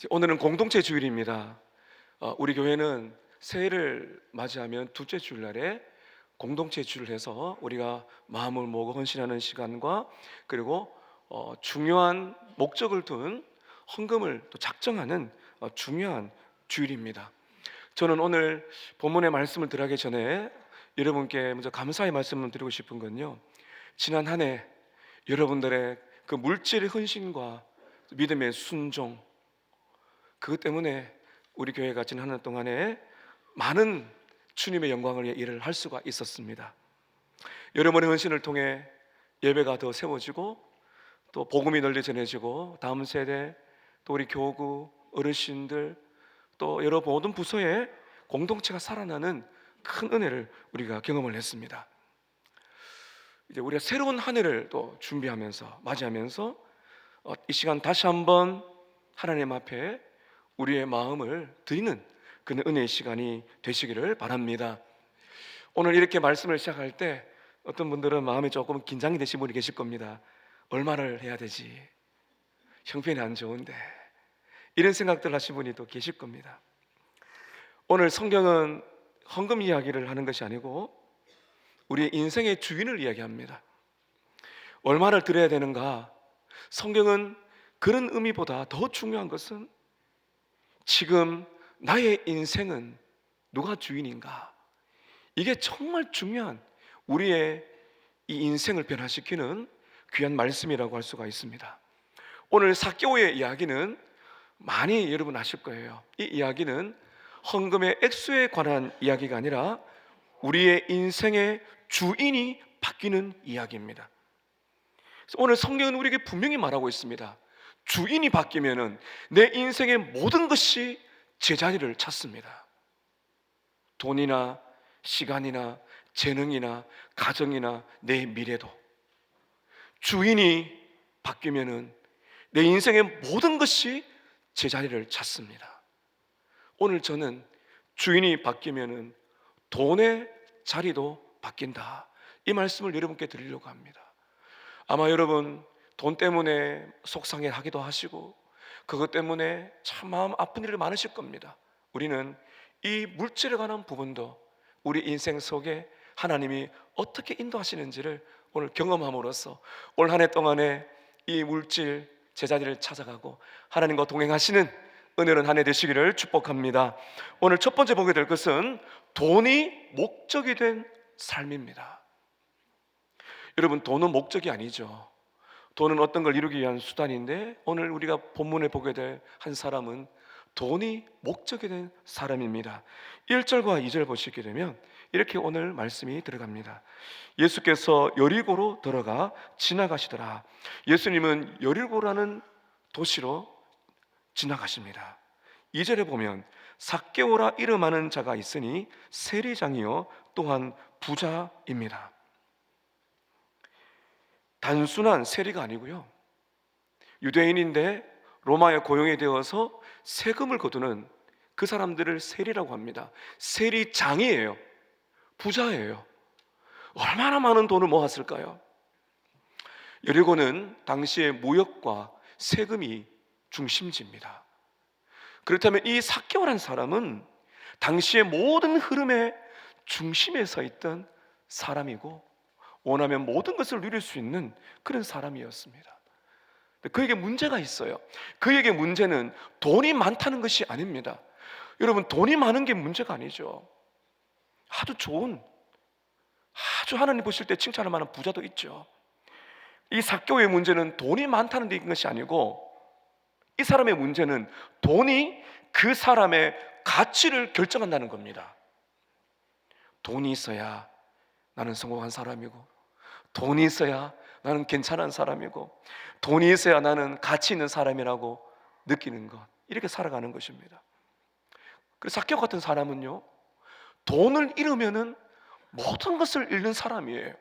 오늘은 공동체 주일입니다. 우리 교회는 새해를 맞이하면 둘째 주일날에 공동체 주일을 해서 우리가 마음을 모으고 헌신하는 시간과 그리고 중요한 목적을 둔 헌금을 또 작정하는 중요한 주일입니다. 저는 오늘 본문의 말씀을 드리기 전에 여러분께 먼저 감사의 말씀을 드리고 싶은 건요, 지난 한 해 여러분들의 그 물질의 헌신과 믿음의 순종, 그것 때문에 우리 교회가 지난 한 해 동안에 많은 주님의 영광을 위해 일을 할 수가 있었습니다. 여러분의 헌신을 통해 예배가 더 세워지고 또 복음이 널리 전해지고 다음 세대, 또 우리 교구, 어르신들, 또 여러 모든 부서에 공동체가 살아나는 큰 은혜를 우리가 경험을 했습니다. 이제 우리가 새로운 한 해를 또 준비하면서 맞이하면서 이 시간 다시 한번 하나님 앞에 우리의 마음을 드리는 그런 은혜의 시간이 되시기를 바랍니다. 오늘 이렇게 말씀을 시작할 때 어떤 분들은 마음이 조금 긴장이 되신 분이 계실 겁니다. 얼마를 해야 되지? 형편이 안 좋은데, 이런 생각들 하신 분이 또 계실 겁니다. 오늘 성경은 헌금 이야기를 하는 것이 아니고 우리의 인생의 주인을 이야기합니다. 얼마를 드려야 되는가? 성경은 그런 의미보다 더 중요한 것은 지금 나의 인생은 누가 주인인가? 이게 정말 중요한 우리의 이 인생을 변화시키는 귀한 말씀이라고 할 수가 있습니다. 오늘 삭개오의 이야기는 많이 여러분 아실 거예요. 이 이야기는 헌금의 액수에 관한 이야기가 아니라 우리의 인생의 주인이 바뀌는 이야기입니다. 그래서 오늘 성경은 우리에게 분명히 말하고 있습니다. 주인이 바뀌면은 내 인생의 모든 것이 제자리를 찾습니다. 돈이나 시간이나 재능이나 가정이나 내 미래도 주인이 바뀌면은 내 인생의 모든 것이 제자리를 찾습니다. 오늘 저는 주인이 바뀌면은 돈의 자리도 바뀐다, 이 말씀을 여러분께 드리려고 합니다. 아마 여러분 돈 때문에 속상해하기도 하시고 그것 때문에 참 마음 아픈 일이 많으실 겁니다. 우리는 이 물질에 관한 부분도 우리 인생 속에 하나님이 어떻게 인도하시는지를 오늘 경험함으로써 올 한 해 동안에 이 물질 제자리를 찾아가고 하나님과 동행하시는 은혜로운 한 해 되시기를 축복합니다. 오늘 첫 번째 보게 될 것은 돈이 목적이 된 삶입니다. 여러분, 돈은 목적이 아니죠. 돈은 어떤 걸 이루기 위한 수단인데 오늘 우리가 본문에 보게 될 한 사람은 돈이 목적이 된 사람입니다. 1절과 2절 보시게 되면 이렇게 오늘 말씀이 들어갑니다. 예수께서 여리고로 들어가 지나가시더라. 예수님은 여리고라는 도시로 지나가십니다. 2절에 보면 삭개오라 이름하는 자가 있으니 세리장이요 또한 부자입니다. 단순한 세리가 아니고요, 유대인인데 로마에 고용이 되어서 세금을 거두는 그 사람들을 세리라고 합니다. 세리장이에요. 부자예요. 얼마나 많은 돈을 모았을까요? 여리고는 당시의 무역과 세금이 중심지입니다. 그렇다면 이 삭개오라는 사람은 당시의 모든 흐름의 중심에 서 있던 사람이고 원하면 모든 것을 누릴 수 있는 그런 사람이었습니다. 그에게 문제가 있어요. 그에게 문제는 돈이 많다는 것이 아닙니다. 여러분, 돈이 많은 게 문제가 아니죠. 아주 좋은, 아주 하나님 보실 때 칭찬할 만한 부자도 있죠. 이 삭개오의 문제는 돈이 많다는 데 있는 것이 아니고 이 사람의 문제는 돈이 그 사람의 가치를 결정한다는 겁니다. 돈이 있어야 나는 성공한 사람이고, 돈이 있어야 나는 괜찮은 사람이고, 돈이 있어야 나는 가치 있는 사람이라고 느끼는 것, 이렇게 살아가는 것입니다. 그래서 삭개오 같은 사람은요, 돈을 잃으면은 모든 것을 잃는 사람이에요.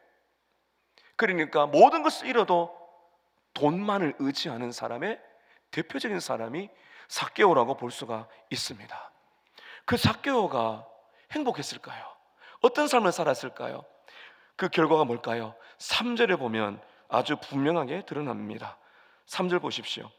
그러니까 모든 것을 잃어도 돈만을 의지하는 사람의 대표적인 사람이 삭개오라고 볼 수가 있습니다. 그 삭개오가 행복했을까요? 어떤 삶을 살았을까요? 그 결과가 뭘까요? 3절에 보면 아주 분명하게 드러납니다. 3절 보십시오.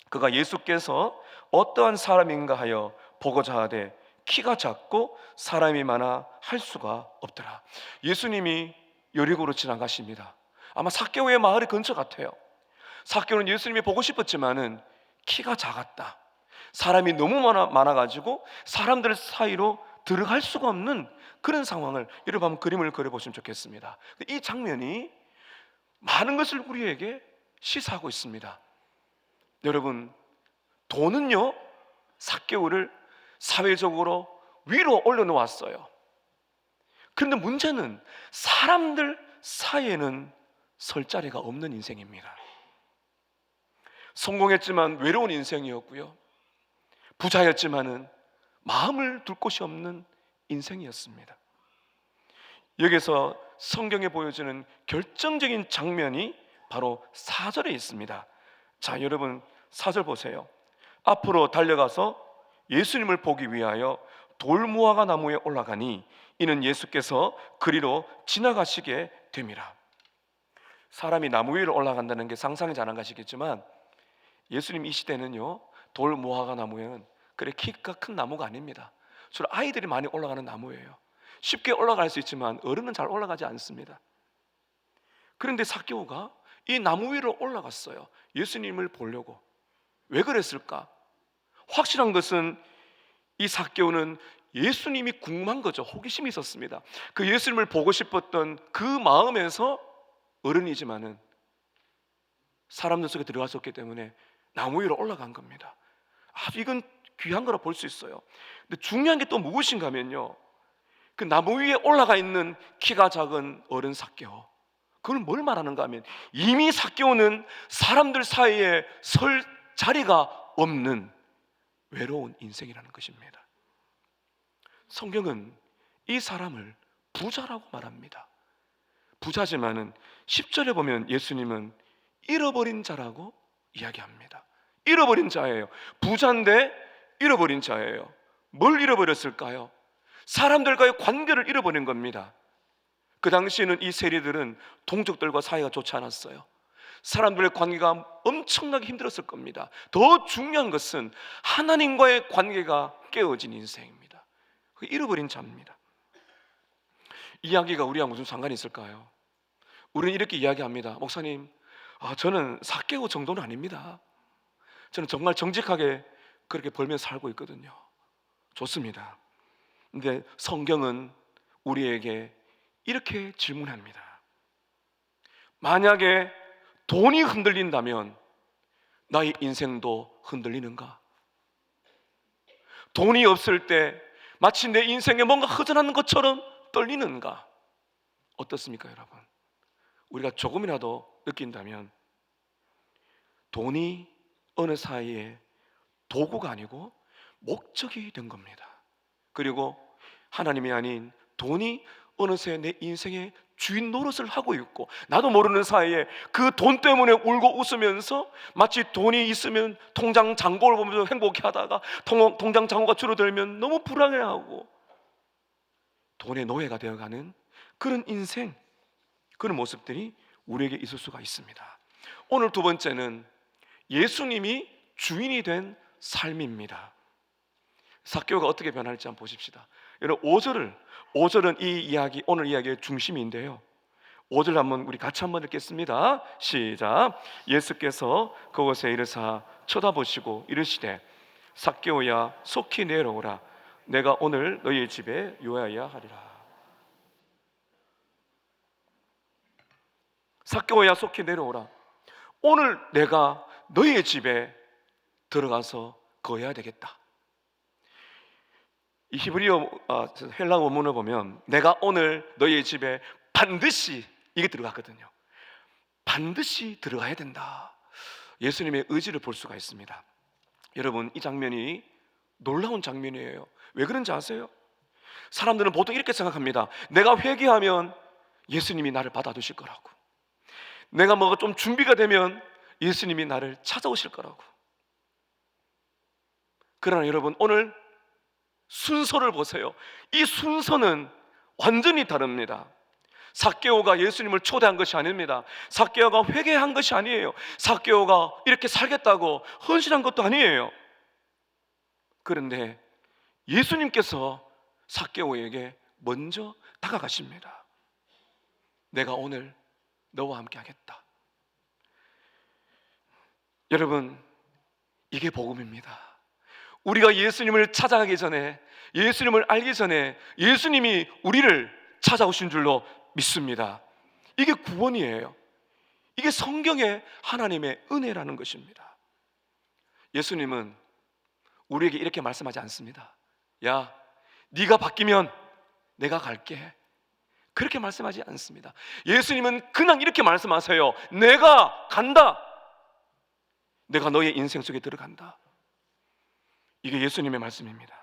그가 예수께서 어떠한 사람인가 하여 보고자 하되 키가 작고 사람이 많아 할 수가 없더라. 예수님이 여리고로 지나가십니다. 아마 삭개오의 마을의 근처 같아요. 삭개오는 예수님이 보고 싶었지만은 키가 작았다. 사람이 너무 많아가지고 사람들 사이로 들어갈 수가 없는 그런 상황을 여러분 한번 그림을 그려보시면 좋겠습니다. 이 장면이 많은 것을 우리에게 시사하고 있습니다. 여러분, 돈은요 삭개오를 사회적으로 위로 올려놓았어요. 그런데 문제는 사람들 사이에는 설 자리가 없는 인생입니다. 성공했지만 외로운 인생이었고요, 부자였지만은 마음을 둘 곳이 없는 인생이었습니다. 여기서 성경에 보여주는 결정적인 장면이 바로 4절에 있습니다. 자, 여러분 4절 보세요. 앞으로 달려가서 예수님을 보기 위하여 돌무화과 나무에 올라가니 이는 예수께서 그리로 지나가시게 됨이라. 사람이 나무 위로 올라간다는 게 상상이 잘 안 가시겠지만 예수님 이 시대는요 돌무화과 나무에는 그래 키가 큰 나무가 아닙니다. 주로 아이들이 많이 올라가는 나무예요. 쉽게 올라갈 수 있지만 어른은 잘 올라가지 않습니다. 그런데 삭개오가 이 나무 위로 올라갔어요. 예수님을 보려고. 왜 그랬을까? 확실한 것은 이 삭개오는 예수님이 궁금한 거죠. 호기심이 있었습니다. 그 예수님을 보고 싶었던 그 마음에서 어른이지만은 사람들 속에 들어갈 수 없기 때문에 나무 위로 올라간 겁니다. 이건 귀한 거라 볼 수 있어요. 근데 중요한 게 또 무엇인가 하면요, 그 나무 위에 올라가 있는 키가 작은 어른 삭개오, 그걸 뭘 말하는가 하면 이미 삭개오는 사람들 사이에 설 자리가 없는 외로운 인생이라는 것입니다. 성경은 이 사람을 부자라고 말합니다. 부자지만은 10절에 보면 예수님은 잃어버린 자라고 이야기합니다. 잃어버린 자예요. 부자인데 잃어버린 자예요. 뭘 잃어버렸을까요? 사람들과의 관계를 잃어버린 겁니다. 그 당시에는 이 세리들은 동족들과 사이가 좋지 않았어요. 사람들의 관계가 엄청나게 힘들었을 겁니다. 더 중요한 것은 하나님과의 관계가 깨어진 인생입니다. 그 잃어버린 자입니다. 이야기가 우리와 무슨 상관이 있을까요? 우리는 이렇게 이야기합니다. 목사님, 저는 삭개오 정도는 아닙니다. 저는 정말 정직하게 그렇게 벌면서 살고 있거든요. 좋습니다. 근데 성경은 우리에게 이렇게 질문합니다. 만약에 돈이 흔들린다면 나의 인생도 흔들리는가? 돈이 없을 때 마치 내 인생에 뭔가 허전한 것처럼 떨리는가? 어떻습니까, 여러분? 우리가 조금이라도 느낀다면 돈이 어느 사이에 도구가 아니고 목적이 된 겁니다. 그리고 하나님이 아닌 돈이 어느새 내 인생의 주인 노릇을 하고 있고, 나도 모르는 사이에 그 돈 때문에 울고 웃으면서 마치 돈이 있으면 통장 잔고를 보면서 행복해 하다가 통장 잔고가 줄어들면 너무 불안해하고 돈의 노예가 되어가는 그런 인생, 그런 모습들이 우리에게 있을 수가 있습니다. 오늘 두 번째는 예수님이 주인이 된 삶입니다. 삭개오가 어떻게 변할지 한번 보십시다. 여러분 5절은 이 이야기, 오늘 이야기의 중심인데요, 5절 한번 우리 같이 한번 읽겠습니다. 시작. 예수께서 그곳에 이르사 쳐다보시고 이르시되 삭개오야 속히 내려오라. 내가 오늘 너희 집에 요하야 하리라. 삭개오야 속히 내려오라. 오늘 내가 너희의 집에 들어가서 거해야 되겠다. 이 히브리어 헬라 원문을 보면 내가 오늘 너희의 집에 반드시, 이게 들어갔거든요. 반드시 들어가야 된다. 예수님의 의지를 볼 수가 있습니다. 여러분, 이 장면이 놀라운 장면이에요. 왜 그런지 아세요? 사람들은 보통 이렇게 생각합니다. 내가 회개하면 예수님이 나를 받아주실 거라고, 내가 뭐가 좀 준비가 되면 예수님이 나를 찾아오실 거라고. 그러나 여러분, 오늘 순서를 보세요. 이 순서는 완전히 다릅니다. 삭개오가 예수님을 초대한 것이 아닙니다. 삭개오가 회개한 것이 아니에요. 삭개오가 이렇게 살겠다고 헌신한 것도 아니에요. 그런데 예수님께서 삭개오에게 먼저 다가가십니다. 내가 오늘 너와 함께 하겠다. 여러분, 이게 복음입니다. 우리가 예수님을 찾아가기 전에, 예수님을 알기 전에 예수님이 우리를 찾아오신 줄로 믿습니다. 이게 구원이에요. 이게 성경의 하나님의 은혜라는 것입니다. 예수님은 우리에게 이렇게 말씀하지 않습니다. 야, 네가 바뀌면 내가 갈게. 그렇게 말씀하지 않습니다. 예수님은 그냥 이렇게 말씀하세요. 내가 간다. 내가 너의 인생 속에 들어간다. 이게 예수님의 말씀입니다.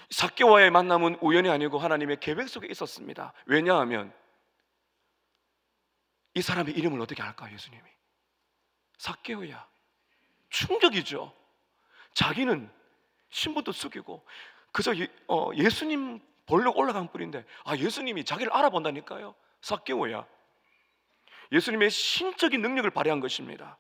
삭개오와의 만남은 우연이 아니고 하나님의 계획 속에 있었습니다. 왜냐하면 이 사람의 이름을 어떻게 알까? 예수님이 삭개오야. 충격이죠. 자기는 신분도 숙이고 그저 예수님 보려고 올라간 뿐인데 예수님이 자기를 알아본다니까요. 삭개오야. 예수님의 신적인 능력을 발휘한 것입니다.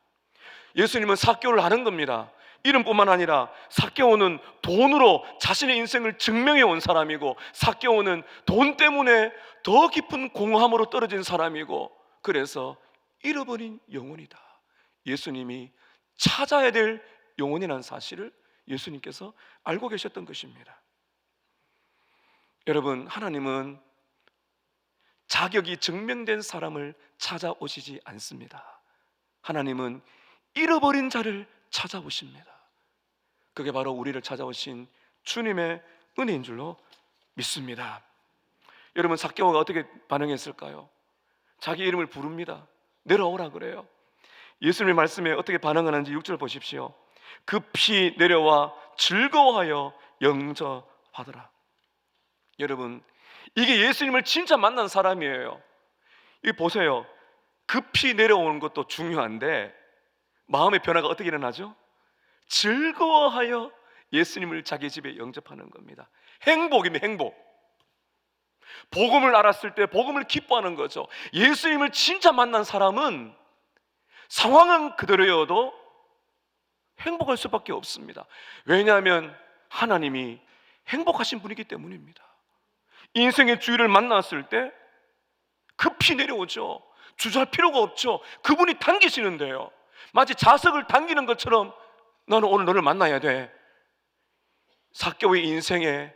예수님은 삭개오를 아는 겁니다. 이름뿐만 아니라 삭개오는 돈으로 자신의 인생을 증명해 온 사람이고, 삭개오는 돈 때문에 더 깊은 공허함으로 떨어진 사람이고, 그래서 잃어버린 영혼이다. 예수님이 찾아야 될 영혼이라는 사실을 예수님께서 알고 계셨던 것입니다. 여러분, 하나님은 자격이 증명된 사람을 찾아오시지 않습니다. 하나님은 잃어버린 자를 찾아오십니다. 그게 바로 우리를 찾아오신 주님의 은혜인 줄로 믿습니다. 여러분, 삭개오가 어떻게 반응했을까요? 자기 이름을 부릅니다. 내려오라 그래요. 예수님의 말씀에 어떻게 반응하는지 6절 보십시오. 급히 내려와 즐거워하여 영접하더라. 여러분, 이게 예수님을 진짜 만난 사람이에요. 이 보세요. 급히 내려오는 것도 중요한데 마음의 변화가 어떻게 일어나죠? 즐거워하여 예수님을 자기 집에 영접하는 겁니다. 행복입니다. 행복. 복음을 알았을 때 복음을 기뻐하는 거죠. 예수님을 진짜 만난 사람은 상황은 그대로여도 행복할 수밖에 없습니다. 왜냐하면 하나님이 행복하신 분이기 때문입니다. 인생의 주위를 만났을 때 급히 내려오죠. 주저할 필요가 없죠. 그분이 당기시는데요. 마치 자석을 당기는 것처럼 나는 오늘 너를 만나야 돼. 삭개오의 인생에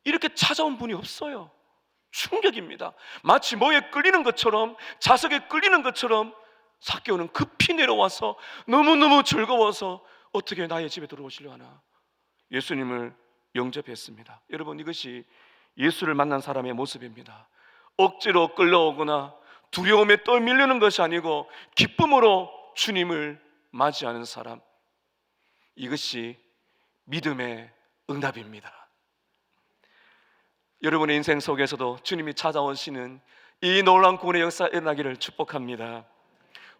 이렇게 찾아온 분이 없어요. 충격입니다. 마치 뭐에 끌리는 것처럼, 자석에 끌리는 것처럼 삭개오는 급히 내려와서 너무너무 즐거워서 어떻게 나의 집에 들어오시려 하나 예수님을 영접했습니다. 여러분, 이것이 예수를 만난 사람의 모습입니다. 억지로 끌려오거나 두려움에 떠밀리는 것이 아니고 기쁨으로 주님을 맞이하는 사람, 이것이 믿음의 응답입니다. 여러분의 인생 속에서도 주님이 찾아오시는 이 놀라운 구원의 역사 일어나기를 축복합니다.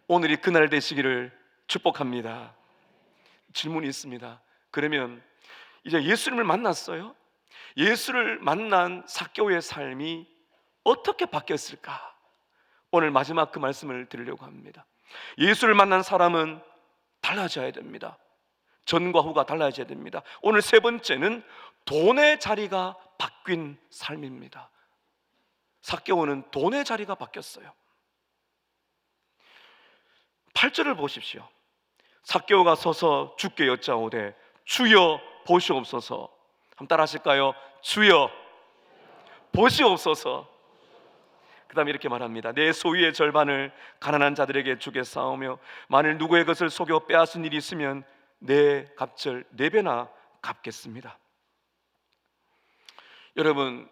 오늘이 그날 되시기를 축복합니다. 질문이 있습니다. 그러면 이제 예수님을 만났어요. 예수를 만난 삭개오의 삶이 어떻게 바뀌었을까? 오늘 마지막 그 말씀을 드리려고 합니다. 예수를 만난 사람은 달라져야 됩니다. 전과 후가 달라져야 됩니다. 오늘 세 번째는 돈의 자리가 바뀐 삶입니다. 삭개오는 돈의 자리가 바뀌었어요. 8절을 보십시오. 삭개오가 서서 주께 여짜오되 주여 보시옵소서. 한번 따라 하실까요? 주여 보시옵소서. 그 다음에 이렇게 말합니다. 내 소유의 절반을 가난한 자들에게 주겠사오며 만일 누구의 것을 속여 빼앗은 일이 있으면 내 값을 4배나 갚겠습니다. 여러분,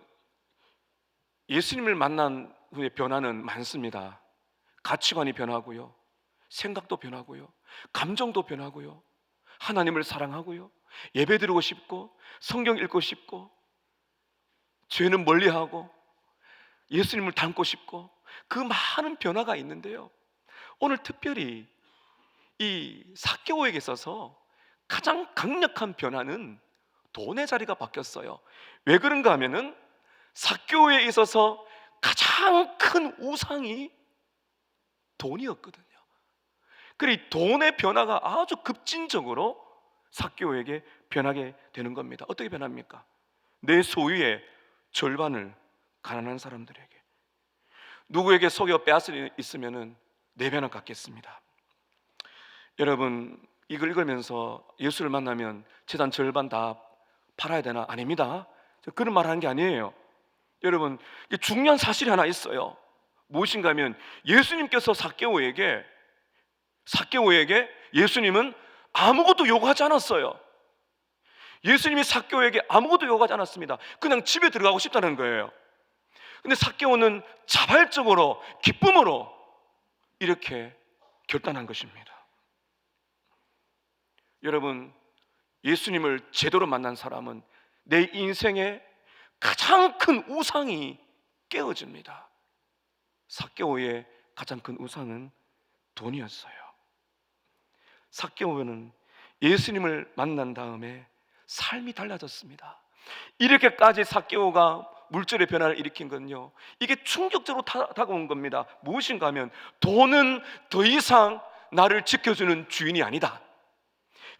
예수님을 만난 후에 변화는 많습니다. 가치관이 변하고요, 생각도 변하고요, 감정도 변하고요, 하나님을 사랑하고요, 예배드리고 싶고 성경 읽고 싶고 죄는 멀리하고 예수님을 닮고 싶고 그 많은 변화가 있는데요, 오늘 특별히 이 삭개오에게 있어서 가장 강력한 변화는 돈의 자리가 바뀌었어요. 왜 그런가 하면은 삭개오에 있어서 가장 큰 우상이 돈이었거든요. 그리고 돈의 변화가 아주 급진적으로 삭개오에게 변하게 되는 겁니다. 어떻게 변합니까? 내 소유의 절반을 가난한 사람들에게, 누구에게 속여 빼앗을 있으면은 네 배나 갚겠습니다. 여러분, 이걸 읽으면서 예수를 만나면 재산 절반 다 팔아야 되나? 아닙니다. 그런 말 하는 게 아니에요. 여러분, 중요한 사실이 하나 있어요. 무엇인가 하면 예수님께서 삭개오에게 예수님은 아무것도 요구하지 않았어요. 예수님이 삭개오에게 아무것도 요구하지 않았습니다. 그냥 집에 들어가고 싶다는 거예요. 근데 삭개오는 자발적으로 기쁨으로 이렇게 결단한 것입니다. 여러분, 예수님을 제대로 만난 사람은 내 인생의 가장 큰 우상이 깨어집니다. 삭개오의 가장 큰 우상은 돈이었어요. 삭개오는 예수님을 만난 다음에 삶이 달라졌습니다. 이렇게까지 삭개오가 물질의 변화를 일으킨 건요, 이게 충격적으로 다가온 겁니다. 무엇인가 하면 돈은 더 이상 나를 지켜주는 주인이 아니다.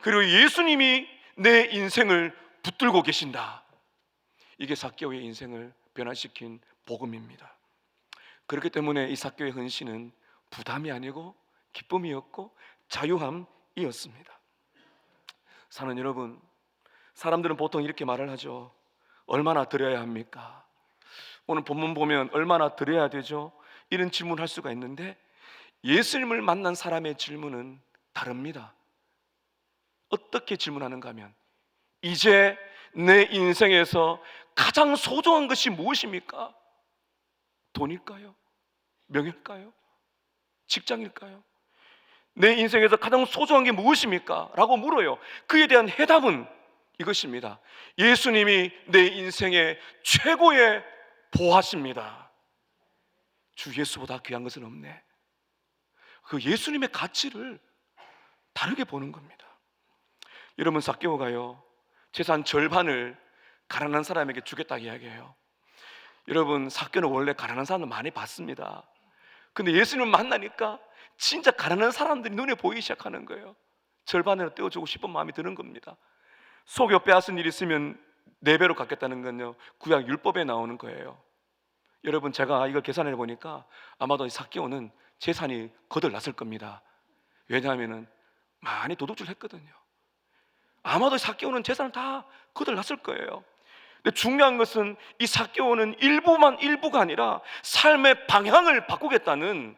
그리고 예수님이 내 인생을 붙들고 계신다. 이게 삭개오의 인생을 변화시킨 복음입니다. 그렇기 때문에 이 삭개오의 헌신은 부담이 아니고 기쁨이었고 자유함이었습니다. 사는 여러분, 사람들은 보통 이렇게 말을 하죠. 얼마나 드려야 합니까? 오늘 본문 보면 얼마나 드려야 되죠? 이런 질문을 할 수가 있는데, 예수님을 만난 사람의 질문은 다릅니다. 어떻게 질문하는가 하면, 이제 내 인생에서 가장 소중한 것이 무엇입니까? 돈일까요? 명예일까요? 직장일까요? 내 인생에서 가장 소중한 게 무엇입니까? 라고 물어요. 그에 대한 해답은 이것입니다. 예수님이 내 인생의 최고의 보화십니다. 주 예수보다 귀한 것은 없네. 그 예수님의 가치를 다르게 보는 겁니다. 여러분, 삭개오가요, 재산 절반을 가난한 사람에게 주겠다고 이야기해요. 여러분, 삭개오는 원래 가난한 사람을 많이 봤습니다. 근데 예수님을 만나니까 진짜 가난한 사람들이 눈에 보이기 시작하는 거예요. 절반으로 떼어주고 싶은 마음이 드는 겁니다. 속여 빼앗은 일이 있으면 4배로 갚겠다는 건요, 구약 율법에 나오는 거예요. 여러분, 제가 이걸 계산해 보니까 아마도 삭개오는 재산이 거덜났을 겁니다. 왜냐하면 많이 도둑질 했거든요. 아마도 삭개오는 재산을 다 거덜났을 거예요. 근데 중요한 것은 이 삭개오는 일부가 아니라 삶의 방향을 바꾸겠다는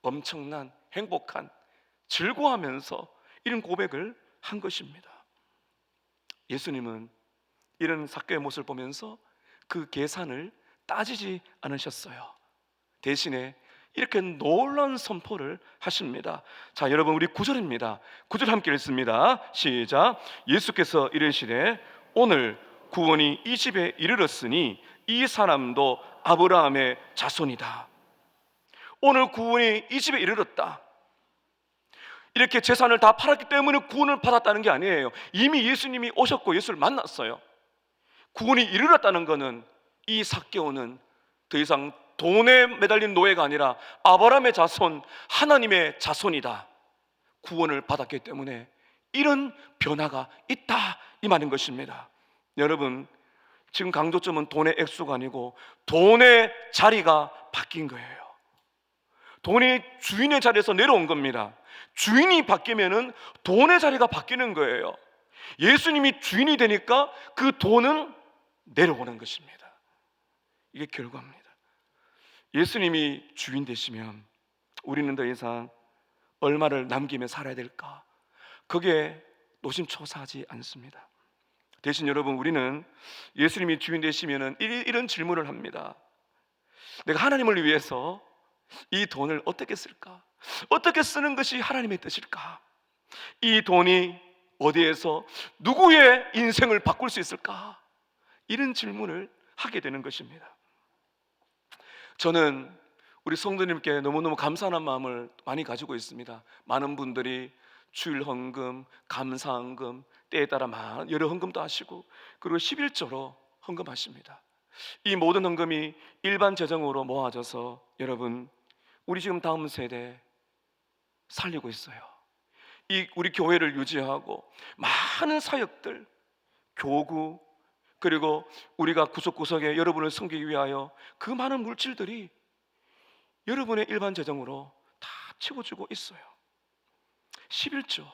엄청난 행복한, 즐거워하면서 이런 고백을 한 것입니다. 예수님은 이런 삭개오의 모습을 보면서 그 계산을 따지지 않으셨어요. 대신에 이렇게 놀라운 선포를 하십니다. 자, 여러분, 우리 9절입니다. 9절 함께 읽습니다. 시작. 예수께서 이르시되 오늘 구원이 이 집에 이르렀으니 이 사람도 아브라함의 자손이다. 오늘 구원이 이 집에 이르렀다. 이렇게 재산을 다 팔았기 때문에 구원을 받았다는 게 아니에요. 이미 예수님이 오셨고 예수를 만났어요. 구원이 이르렀다는 것은 이 삭개오는 더 이상 돈에 매달린 노예가 아니라 아브라함의 자손, 하나님의 자손이다. 구원을 받았기 때문에 이런 변화가 있다, 이 말인 것입니다. 여러분, 지금 강조점은 돈의 액수가 아니고 돈의 자리가 바뀐 거예요. 돈이 주인의 자리에서 내려온 겁니다. 주인이 바뀌면은 돈의 자리가 바뀌는 거예요. 예수님이 주인이 되니까 그 돈은 내려오는 것입니다. 이게 결과입니다. 예수님이 주인 되시면 우리는 더 이상 얼마를 남기며 살아야 될까? 그게 노심초사하지 않습니다. 대신 여러분, 우리는 예수님이 주인 되시면 이런 질문을 합니다. 내가 하나님을 위해서 이 돈을 어떻게 쓸까? 어떻게 쓰는 것이 하나님의 뜻일까? 이 돈이 어디에서 누구의 인생을 바꿀 수 있을까? 이런 질문을 하게 되는 것입니다. 저는 우리 성도님께 너무너무 감사한 마음을 많이 가지고 있습니다. 많은 분들이 주일 헌금, 감사 헌금, 때에 따라 여러 헌금도 하시고, 그리고 11조로 헌금하십니다. 이 모든 헌금이 일반 재정으로 모아져서 여러분, 우리 지금 다음 세대 살리고 있어요. 이 우리 교회를 유지하고 많은 사역들, 교구, 그리고 우리가 구석구석에 여러분을 섬기기 위하여 그 많은 물질들이 여러분의 일반 재정으로 다 채워주고 있어요. 11조.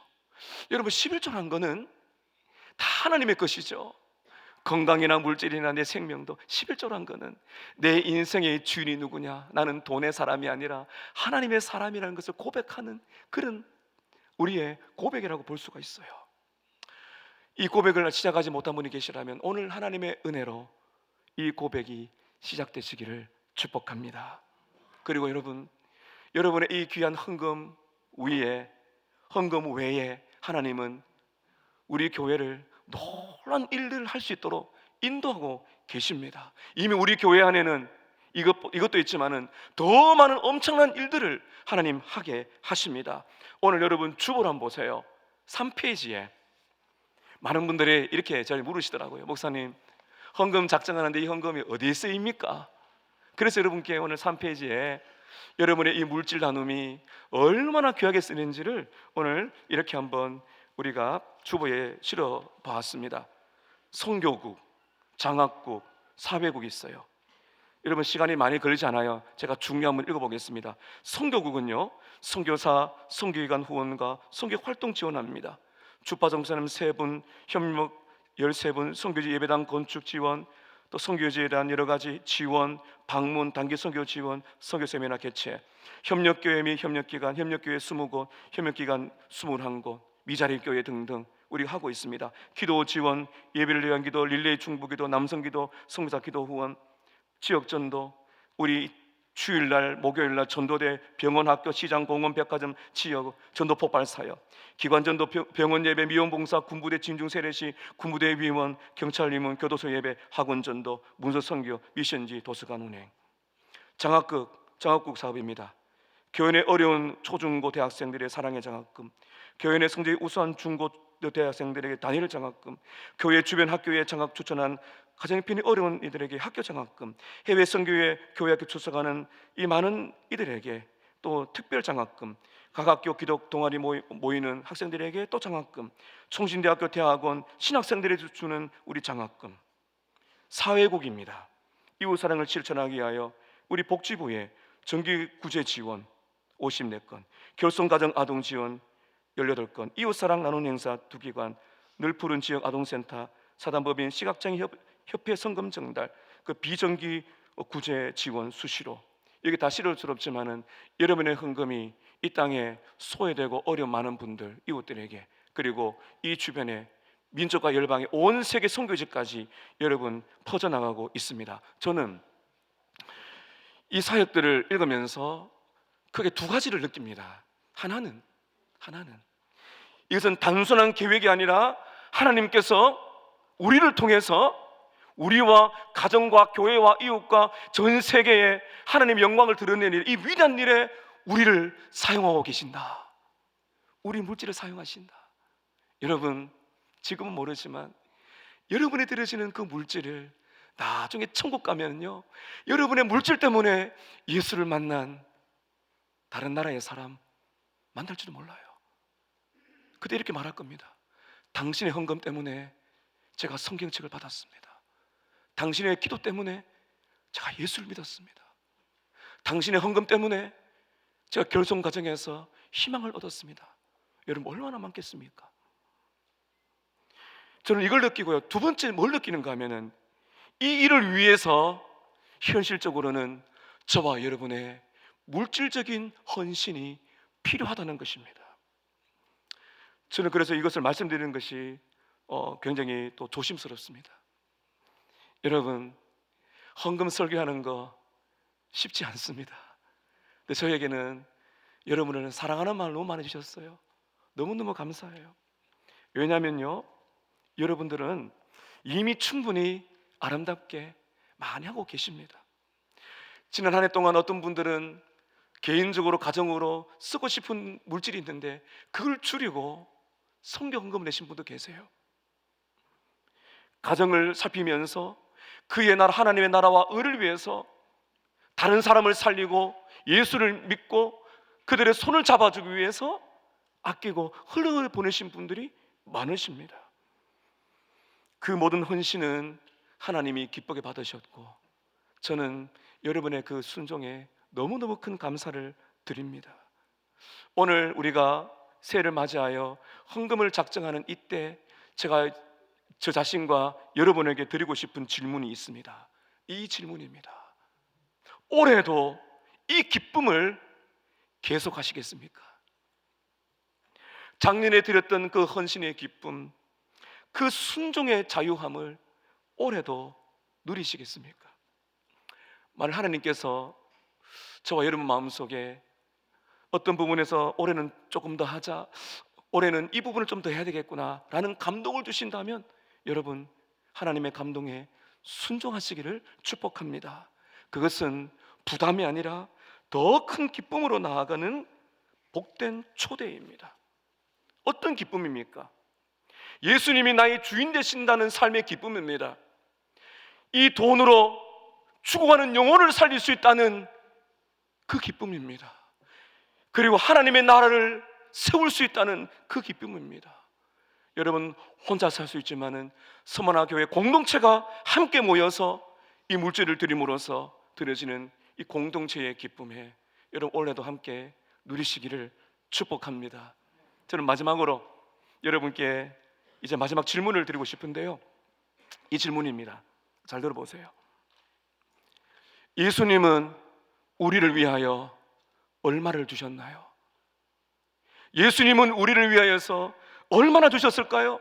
여러분, 11조란 거는 다 하나님의 것이죠. 건강이나 물질이나 내 생명도, 11조란 거는 내 인생의 주인이 누구냐, 나는 돈의 사람이 아니라 하나님의 사람이라는 것을 고백하는 그런 우리의 고백이라고 볼 수가 있어요. 이 고백을 시작하지 못한 분이 계시라면 오늘 하나님의 은혜로 이 고백이 시작되시기를 축복합니다. 그리고 여러분, 여러분의 이 귀한 헌금 위에, 헌금 외에 하나님은 우리 교회를 놀라운 일들을 할 수 있도록 인도하고 계십니다. 이미 우리 교회 안에는 이것도 있지만은 더 많은 엄청난 일들을 하나님 하게 하십니다. 오늘 여러분 주보를 한번 보세요. 3페이지에 많은 분들이 이렇게 저를 물으시더라고요. 목사님, 헌금 작정하는데 이 헌금이 어디에 쓰입니까? 그래서 여러분께 오늘 3페이지에 여러분의 이 물질 나눔이 얼마나 귀하게 쓰는지를 오늘 이렇게 한번 우리가 주보에 실어 보았습니다. 선교국, 장학국, 사회국이 있어요. 여러분, 시간이 많이 걸리지 않아요. 제가 중요한 번 읽어보겠습니다. 선교국은요, 선교사, 선교기관 후원과 선교 활동 지원합니다. 주파정사님 3분, 협력 13분, 선교지 예배당 건축 지원, 또 선교지에 대한 여러 가지 지원, 방문, 단기 선교 지원, 선교 세미나 개최, 협력교회 및 협력기관, 협력교회 20곳, 협력기관 21곳, 미자리 교회 등등 우리가 하고 있습니다. 기도 지원, 예배를 위한 기도, 릴레이 중보기도, 남성기도, 성교사 기도 후원, 지역전도, 우리 주일날, 목요일날 전도대, 병원, 학교, 시장, 공원, 백화점, 지역 전도 폭발 사역, 기관 전도, 병원 예배, 미용봉사, 군부대 진중 세례시, 군부대 위원, 경찰 위문, 교도소 예배, 학원 전도, 문서 선교, 미션지, 도서관 운행. 장학국 사업입니다. 교회 내 어려운 초중고 대학생들의 사랑의 장학금, 교회 내 성적이 우수한 중고 대학생들에게 단일 장학금, 교회 주변 학교에 장학 추천한 가정형편이 어려운 이들에게 학교 장학금, 해외 선교회 교회학교 출석하는 이 많은 이들에게 또 특별 장학금, 각 학교 기독 동아리 모이는 학생들에게 또 장학금, 총신대학교 대학원 신학생들에게 주는 우리 장학금. 사회국입니다. 이웃사랑을 실천하기 위하여 우리 복지부에 정기구제 지원 54건, 결손가정 아동 지원 18건, 이웃사랑 나눔 행사 2기관, 늘 푸른 지역 아동센터, 사단법인 시각장애 협회 성금 정달, 그 비정기 구제 지원 수시로. 이게 다 실효스럽지만은 여러분의 헌금이 이 땅에 소외되고 어려운 많은 분들, 이웃들에게, 그리고 이 주변에 민족과 열방의 온 세계 선교지까지 여러분 퍼져나가고 있습니다. 저는 이 사역들을 읽으면서 크게 2가지를 느낍니다. 하나는 이것은 단순한 계획이 아니라 하나님께서 우리를 통해서 우리와 가정과 교회와 이웃과 전 세계에 하나님의 영광을 드러내는 이 위대한 일에 우리를 사용하고 계신다. 우리 물질을 사용하신다. 여러분, 지금은 모르지만 여러분이 들으시는 그 물질을 나중에 천국 가면요, 여러분의 물질 때문에 예수를 만난 다른 나라의 사람 만날지도 몰라요. 그때 이렇게 말할 겁니다. 당신의 헌금 때문에 제가 성경책을 받았습니다. 당신의 기도 때문에 제가 예수를 믿었습니다. 당신의 헌금 때문에 제가 결손 과정에서 희망을 얻었습니다. 여러분, 얼마나 많겠습니까? 저는 이걸 느끼고요. 2번째 뭘 느끼는가 하면은 이 일을 위해서 현실적으로는 저와 여러분의 물질적인 헌신이 필요하다는 것입니다. 저는 그래서 이것을 말씀드리는 것이 굉장히 또 조심스럽습니다. 여러분, 헌금 설교하는 거 쉽지 않습니다. 근데 저에게는 여러분을 사랑하는 마음을 너무 많이 주셨어요. 너무너무 감사해요. 왜냐하면요, 여러분들은 이미 충분히 아름답게 많이 하고 계십니다. 지난 한 해 동안 어떤 분들은 개인적으로 가정으로 쓰고 싶은 물질이 있는데 그걸 줄이고 선교 헌금을 내신 분도 계세요. 가정을 살피면서 그의 나라, 하나님의 나라와 의를 위해서 다른 사람을 살리고 예수를 믿고 그들의 손을 잡아주기 위해서 아끼고 흘려보내신 분들이 많으십니다. 그 모든 헌신은 하나님이 기쁘게 받으셨고, 저는 여러분의 그 순종에 너무너무 큰 감사를 드립니다. 오늘 우리가 새해를 맞이하여 헌금을 작정하는 이때 제가 저 자신과 여러분에게 드리고 싶은 질문이 있습니다. 이 질문입니다. 올해도 이 기쁨을 계속하시겠습니까? 작년에 드렸던 그 헌신의 기쁨, 그 순종의 자유함을 올해도 누리시겠습니까? 만일 하나님께서 저와 여러분 마음속에 어떤 부분에서 올해는 조금 더 하자, 올해는 이 부분을 좀 더 해야 되겠구나 라는 감동을 주신다면 여러분, 하나님의 감동에 순종하시기를 축복합니다. 그것은 부담이 아니라 더 큰 기쁨으로 나아가는 복된 초대입니다. 어떤 기쁨입니까? 예수님이 나의 주인 되신다는 삶의 기쁨입니다. 이 돈으로 죽어가는 영혼을 살릴 수 있다는 그 기쁨입니다. 그리고 하나님의 나라를 세울 수 있다는 그 기쁨입니다. 여러분, 혼자 살 수 있지만은 서머나 교회 공동체가 함께 모여서 이 물질을 드림으로써 드려지는 이 공동체의 기쁨에 여러분 올해도 함께 누리시기를 축복합니다. 저는 마지막으로 여러분께 이제 마지막 질문을 드리고 싶은데요, 이 질문입니다. 잘 들어보세요. 예수님은 우리를 위하여 얼마를 주셨나요? 예수님은 우리를 위하여서 얼마나 주셨을까요?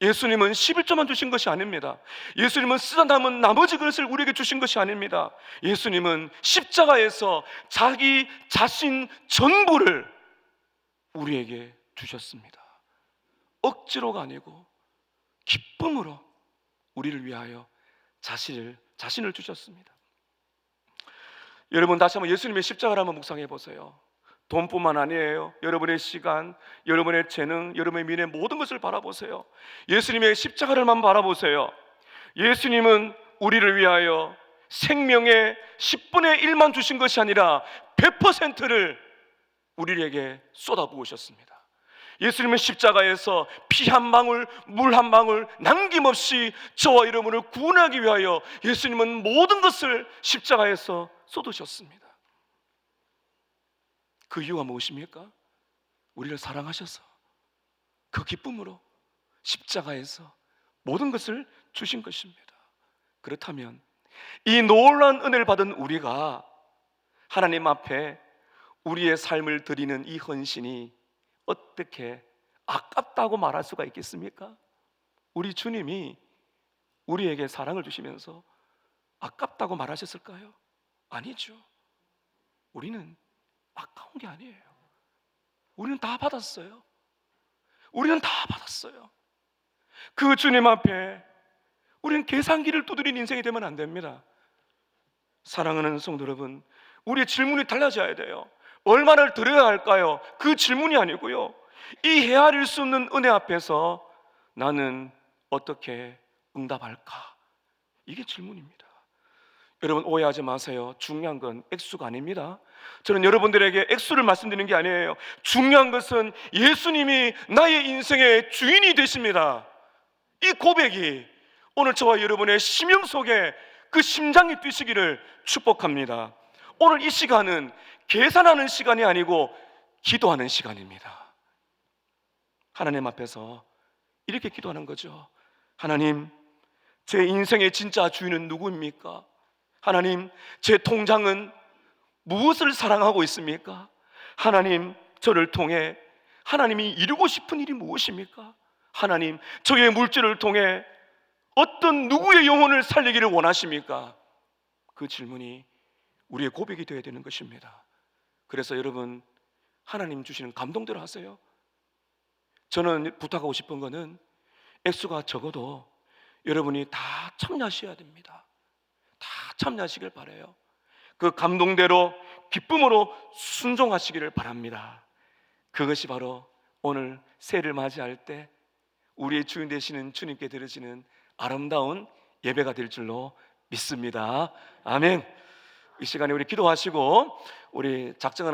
예수님은 11조만 주신 것이 아닙니다. 예수님은 쓰다 남은 나머지 그릇을 우리에게 주신 것이 아닙니다. 예수님은 십자가에서 자기 자신 전부를 우리에게 주셨습니다. 억지로가 아니고 기쁨으로 우리를 위하여 자신을 주셨습니다. 여러분, 다시 한번 예수님의 십자가를 한번 묵상해 보세요. 돈뿐만 아니에요. 여러분의 시간, 여러분의 재능, 여러분의 미래 모든 것을 바라보세요. 예수님의 십자가를만 바라보세요. 예수님은 우리를 위하여 생명의 10분의 1만 주신 것이 아니라 100%를 우리에게 쏟아부으셨습니다. 예수님은 십자가에서 피 한 방울, 물 한 방울 남김없이 저와 여러분을 구원하기 위하여 예수님은 모든 것을 십자가에서 쏟으셨습니다. 그 이유가 무엇입니까? 우리를 사랑하셔서 그 기쁨으로 십자가에서 모든 것을 주신 것입니다. 그렇다면 이 놀라운 은혜를 받은 우리가 하나님 앞에 우리의 삶을 드리는 이 헌신이 어떻게 아깝다고 말할 수가 있겠습니까? 우리 주님이 우리에게 사랑을 주시면서 아깝다고 말하셨을까요? 아니죠. 우리는 아까운 게 아니에요. 우리는 다 받았어요. 우리는 다 받았어요. 그 주님 앞에 우리는 계산기를 두드린 인생이 되면 안 됩니다. 사랑하는 성도 여러분, 우리의 질문이 달라져야 돼요. 얼마를 드려야 할까요? 그 질문이 아니고요, 이 헤아릴 수 없는 은혜 앞에서 나는 어떻게 응답할까? 이게 질문입니다. 여러분, 오해하지 마세요. 중요한 건 액수가 아닙니다. 저는 여러분들에게 액수를 말씀드리는 게 아니에요. 중요한 것은 예수님이 나의 인생의 주인이 되십니다. 이 고백이 오늘 저와 여러분의 심령 속에 그 심장이 뛰시기를 축복합니다. 오늘 이 시간은 계산하는 시간이 아니고 기도하는 시간입니다. 하나님 앞에서 이렇게 기도하는 거죠. 하나님, 제 인생의 진짜 주인은 누구입니까? 하나님, 제 통장은 무엇을 사랑하고 있습니까? 하나님, 저를 통해 하나님이 이루고 싶은 일이 무엇입니까? 하나님, 저의 물질을 통해 어떤 누구의 영혼을 살리기를 원하십니까? 그 질문이 우리의 고백이 되어야 되는 것입니다. 그래서 여러분, 하나님 주시는 감동대로 하세요. 저는 부탁하고 싶은 거는 액수가 적어도 여러분이 다 참여하셔야 됩니다. 다 참여하시길 바라요. 그 감동대로 기쁨으로 순종하시기를 바랍니다. 그것이 바로 오늘 새해를 맞이할 때 우리의 주인 되시는 주님께 드려지는 아름다운 예배가 될 줄로 믿습니다. 아멘. 이 시간에 우리 기도하시고 우리 작정하는